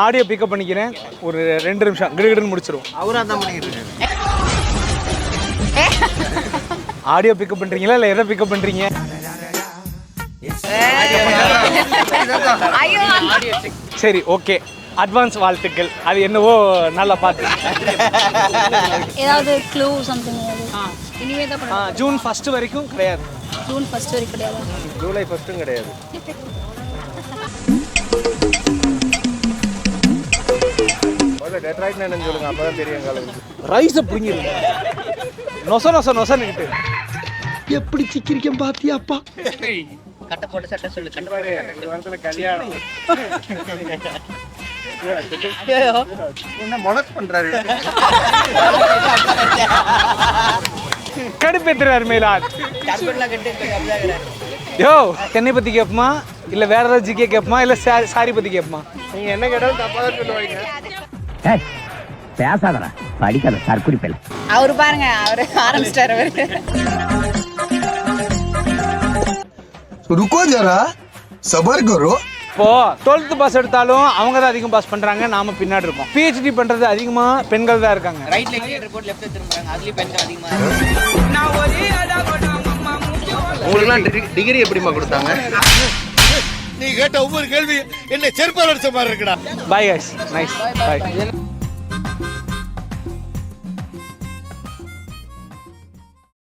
Audio pickup பண்ணிக்கிறேன், ஒரு 2 நிமிஷம் கிடுகிடுன்னு முடிச்சிருவோம். அவரா தான் பண்ணிட்டு இருக்காரு. ஆடியோ பிக்கப் பண்றீங்களா இல்லை எதை பிக்கப் பண்றீங்க? சரி, ஓகே. அட்வான்ஸ் வாழ்த்துக்கள். அது என்னவோ நல்லா பார்த்து. ஏதாவது க்ளூ சம்திங் இனிமே தான் ஜூன் 1 வரைக்கும் கிடையாது. ஜூன் 1 வரைக்கும் கிடையாது. ஜூலை 1 கிடையாது. டெட்ராய்ட் என்னன்னு சொல்லுங்க, அப்பதான் தெரியும் காலேஜ். ரைஸை பிடிங்கிருங்க. நொச நொச நொசன்னுக்கிட்டு எப்படி சிக்கிரிக்கம் பாத்தியாப்பா? கட்ட போட்டு சட்டை சொல்லு. கல்யாணம் என்ன மொனக் பண்றாரு? கடுப்பேத்துறாரு மேலாட். யோ, என்னை பத்தி கேட்போமா இல்ல வேற ஏதாவது ஜிகே கேட்போமா இல்ல சாரி பத்தி கேட்போமா? நீங்க என்ன கேட்டாலும் தப்பா தான் சொல்லுவாங்க. பேசாதடா, படிக்காத தற்குறி பேல. அவரு பாருங்க, அவரு ஆரம்பிச்சிட்டாரு. रुको जरा सबर करो. இப்போ 12th பாஸ் எடுத்தாலும் அவங்க தான் அதிகம் பாஸ் பண்றாங்க, நாம பின்னாடி இருக்கோம். PhD பண்றது அதிகமா பெண்கள் தான் இருக்காங்க. ரைட்ல இண்டிகேட்டர் போட்டு லெஃப்ட்ல திரும்புறாங்க, அதுலயே பெண்கள் அதிகமா. உங்களுக்குலாம் டிகிரி எப்படிமா கொடுத்தாங்க? நீ கேட்ட ஒவ்வொரு கேள்வி என்ன செருப்பால் அடிச்ச மாதிரி இருக்குடா. Bye guys, nice, bye.